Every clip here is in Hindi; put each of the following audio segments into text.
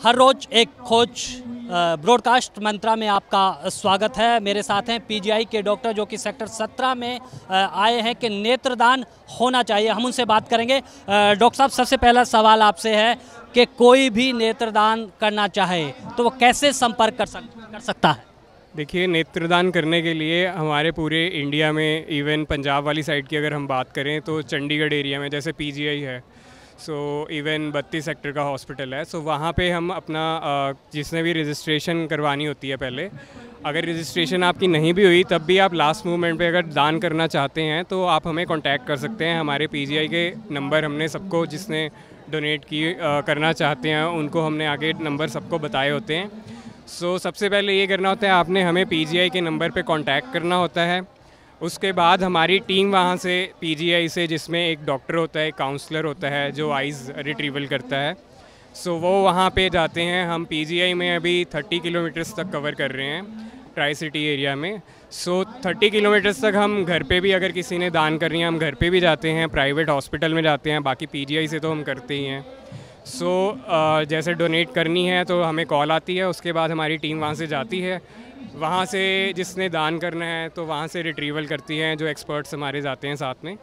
हर रोज एक खोज ब्रॉडकास्ट मंत्रा में आपका स्वागत है। मेरे साथ हैं पीजीआई के डॉक्टर जो कि सेक्टर 17 में आए हैं कि नेत्रदान होना चाहिए। हम उनसे बात करेंगे। डॉक्टर साहब, सबसे पहला सवाल आपसे है कि कोई भी नेत्रदान करना चाहे तो वो कैसे संपर्क कर सकता है? देखिए, नेत्रदान करने के लिए हमारे पूरे इंडिया में, इवन पंजाब वाली साइड की अगर हम बात करें तो चंडीगढ़ एरिया में जैसे पीजीआई है, इवन 32 सेक्टर का हॉस्पिटल है, वहाँ पे हम अपना जिसने भी रजिस्ट्रेशन करवानी होती है पहले, अगर रजिस्ट्रेशन आपकी नहीं भी हुई तब भी आप लास्ट मोमेंट पे अगर दान करना चाहते हैं तो आप हमें कांटेक्ट कर सकते हैं। हमारे पीजीआई के नंबर हमने सबको, जिसने डोनेट करना चाहते हैं उनको हमने आगे नंबर सबको बताए होते हैं। सबसे पहले ये करना होता है, आपने हमें पीजीआई के नंबर पे कांटेक्ट करना होता है। उसके बाद हमारी टीम वहाँ से पीजीआई से, जिसमें एक डॉक्टर होता है, एक काउंसलर होता है जो आइज़ रिट्रीवल करता है, वो वहाँ पे जाते हैं। हम पीजीआई में अभी 30 किलोमीटर्स तक कवर कर रहे हैं ट्राई सिटी एरिया में। 30 किलोमीटर्स तक हम घर पे भी, अगर किसी ने दान करनी है, हम घर पे भी जाते हैं, प्राइवेट हॉस्पिटल में जाते हैं, बाकी पीजीआई से तो हम करते ही हैं। जैसे डोनेट करनी है तो हमें कॉल आती है, उसके बाद हमारी टीम वहाँ से जाती है। वहाँ से जिसने दान करना है तो वहाँ से रिट्रीवल करती हैं, जो एक्सपर्ट्स हमारे जाते हैं साथ में।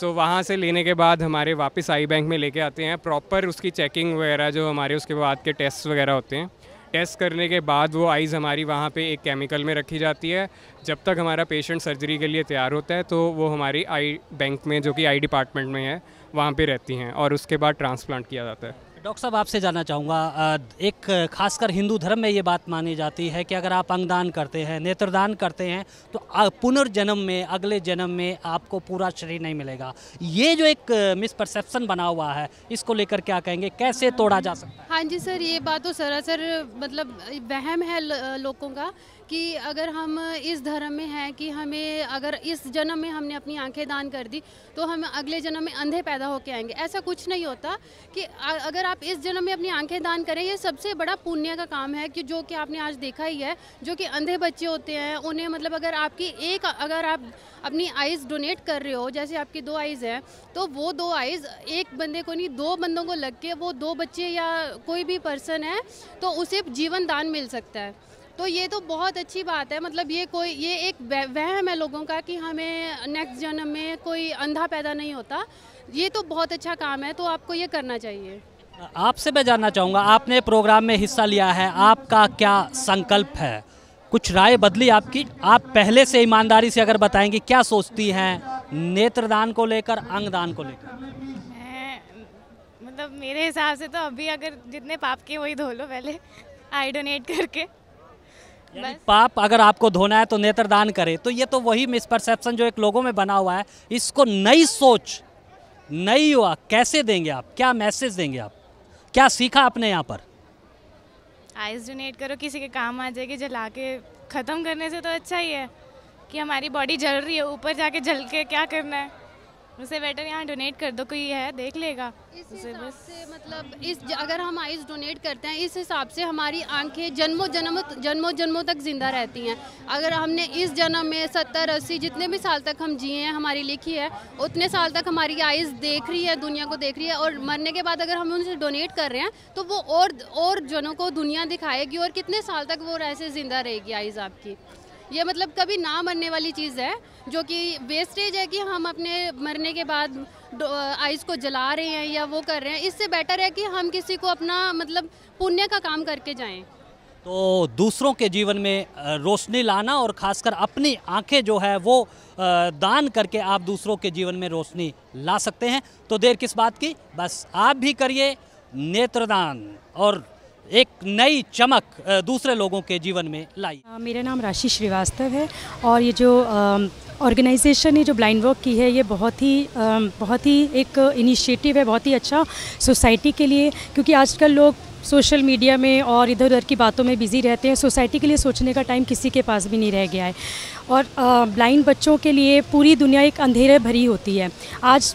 वहाँ से लेने के बाद हमारे वापस आई बैंक में लेके आते हैं। प्रॉपर उसकी चेकिंग वगैरह, जो हमारे उसके बाद के टेस्ट वगैरह होते हैं, टेस्ट करने के बाद वो आइज़ हमारी वहाँ पे एक केमिकल में रखी जाती है। जब तक हमारा पेशेंट सर्जरी के लिए तैयार होता है तो वो हमारी आई बैंक में, जो कि आई डिपार्टमेंट में है, वहाँ पे रहती हैं और उसके बाद ट्रांसप्लांट किया जाता है। डॉक्टर साहब, आपसे जानना चाहूँगा, एक खासकर हिंदू धर्म में ये बात मानी जाती है कि अगर आप अंगदान करते हैं, नेत्रदान करते हैं तो पुनर्जन्म में, अगले जन्म में आपको पूरा शरीर नहीं मिलेगा। ये जो एक मिसपरसेप्शन बना हुआ है, इसको लेकर क्या कहेंगे, कैसे तोड़ा जा सकता है? हाँ जी सर, ये बात तो सरासर मतलब वहम है लोगों का कि अगर हम इस धर्म में हैं कि हमें, अगर इस जन्म में हमने अपनी आंखें दान कर दी तो हम अगले जन्म में अंधे पैदा होके आएंगे। ऐसा कुछ नहीं होता कि अगर आप इस जन्म में अपनी आंखें दान करें, ये सबसे बड़ा पुण्य का काम है कि जो कि आपने आज देखा ही है, जो कि अंधे बच्चे होते हैं उन्हें, मतलब अगर आप अपनी आइज़ डोनेट कर रहे हो, जैसे आपकी 2 आइज़ हैं, तो वो 2 आइज़ एक बंदे को नहीं, 2 बंदों को लग के, वो 2 बच्चे या कोई भी पर्सन है तो उसे जीवन दान मिल सकता है। तो ये तो बहुत अच्छी बात है। मतलब ये एक वहम है लोगों का कि हमें नेक्स्ट जन्म में कोई अंधा पैदा नहीं होता। ये तो बहुत अच्छा काम है, तो आपको ये करना चाहिए। आपसे मैं जानना चाहूँगा, आपने प्रोग्राम में हिस्सा लिया है, आपका क्या संकल्प है? कुछ राय बदली आपकी? आप पहले से ईमानदारी से अगर बताएंगी, क्या सोचती हैं नेत्रदान को लेकर, अंगदान को लेकर? मतलब मेरे हिसाब से तो अभी अगर जितने पाप के वही धो लो पहले, आई डोनेट करके। पाप अगर आपको धोना है तो नेत्रदान करें। तो ये तो वही मिसपरसेप्शन जो एक लोगों में बना हुआ है, इसको नई सोच, नई युवा कैसे देंगे आप? क्या मैसेज देंगे आप? क्या सीखा आपने यहाँ पर? आइस डोनेट करो, किसी के काम आ जाएगी। जला के ख़त्म करने से तो अच्छा ही है कि हमारी बॉडी जल रही है, ऊपर जाके जल के क्या करना है, उससे बेटर यहाँ डोनेट कर दो, कोई है देख लेगा। इस हिसाब से मतलब अगर हम आइज़ डोनेट करते हैं, इस हिसाब से हमारी आंखें जन्मों जन्मों तक जिंदा रहती हैं। अगर हमने इस जन्म में 70-80 जितने भी साल तक हम जिए हैं, हमारी लिखी है, उतने साल तक हमारी आइज़ देख रही है, दुनिया को देख रही है, और मरने के बाद अगर हम उनसे डोनेट कर रहे हैं तो वो और जनों को दुनिया दिखाएगी, और कितने साल तक वो ऐसे ज़िंदा रहेगी आइज़ आपकी। ये मतलब कभी ना मरने वाली चीज़ है, जो कि वेस्टेज है कि हम अपने मरने के बाद आइज़ को जला रहे हैं या वो कर रहे हैं। इससे बेटर है कि हम किसी को अपना मतलब पुण्य का काम करके जाएं। तो दूसरों के जीवन में रोशनी लाना, और ख़ासकर अपनी आंखें जो है वो दान करके आप दूसरों के जीवन में रोशनी ला सकते हैं। तो देर किस बात की, बस आप भी करिए नेत्रदान और एक नई चमक दूसरे लोगों के जीवन में लाई। मेरा नाम राशि श्रीवास्तव है, और ये जो ऑर्गेनाइजेशन है जो ब्लाइंड वर्क की है, ये बहुत ही एक इनिशिएटिव है, बहुत ही अच्छा सोसाइटी के लिए, क्योंकि आजकल लोग सोशल मीडिया में और इधर उधर की बातों में बिज़ी रहते हैं। सोसाइटी के लिए सोचने का टाइम किसी के पास भी नहीं रह गया है, और ब्लाइंड बच्चों के लिए पूरी दुनिया एक अंधेरे भरी होती है। आज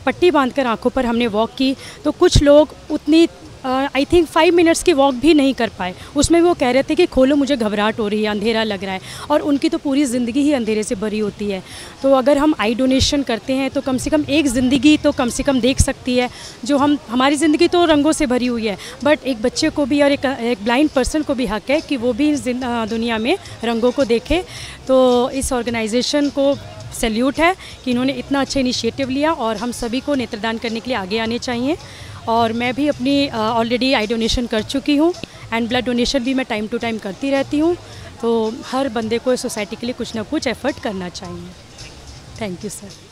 पट्टी बांधकर आंखों पर हमने वॉक की तो कुछ लोग उतनी आई थिंक 5 मिनट्स की वॉक भी नहीं कर पाए। उसमें वो कह रहे थे कि खोलो, मुझे घबराहट हो रही है, अंधेरा लग रहा है, और उनकी तो पूरी ज़िंदगी ही अंधेरे से भरी होती है। तो अगर हम आई डोनेशन करते हैं तो कम से कम एक ज़िंदगी तो कम से कम देख सकती है। जो हमारी ज़िंदगी तो रंगों से भरी हुई है, बट एक बच्चे को भी और एक ब्लाइंड पर्सन को भी हक है कि वो भी दुनिया में रंगों को देखे। तो इस ऑर्गेनाइजेशन को सैल्यूट है कि इन्होंने इतना अच्छा इनिशिएटिव लिया, और हम सभी को नेत्रदान करने के लिए आगे आने चाहिए। और मैं भी अपनी ऑलरेडी आई डोनेशन कर चुकी हूँ, एंड ब्लड डोनेशन भी मैं टाइम टू टाइम करती रहती हूँ। तो हर बंदे को सोसाइटी के लिए कुछ ना कुछ एफर्ट करना चाहिए। Thank you sir.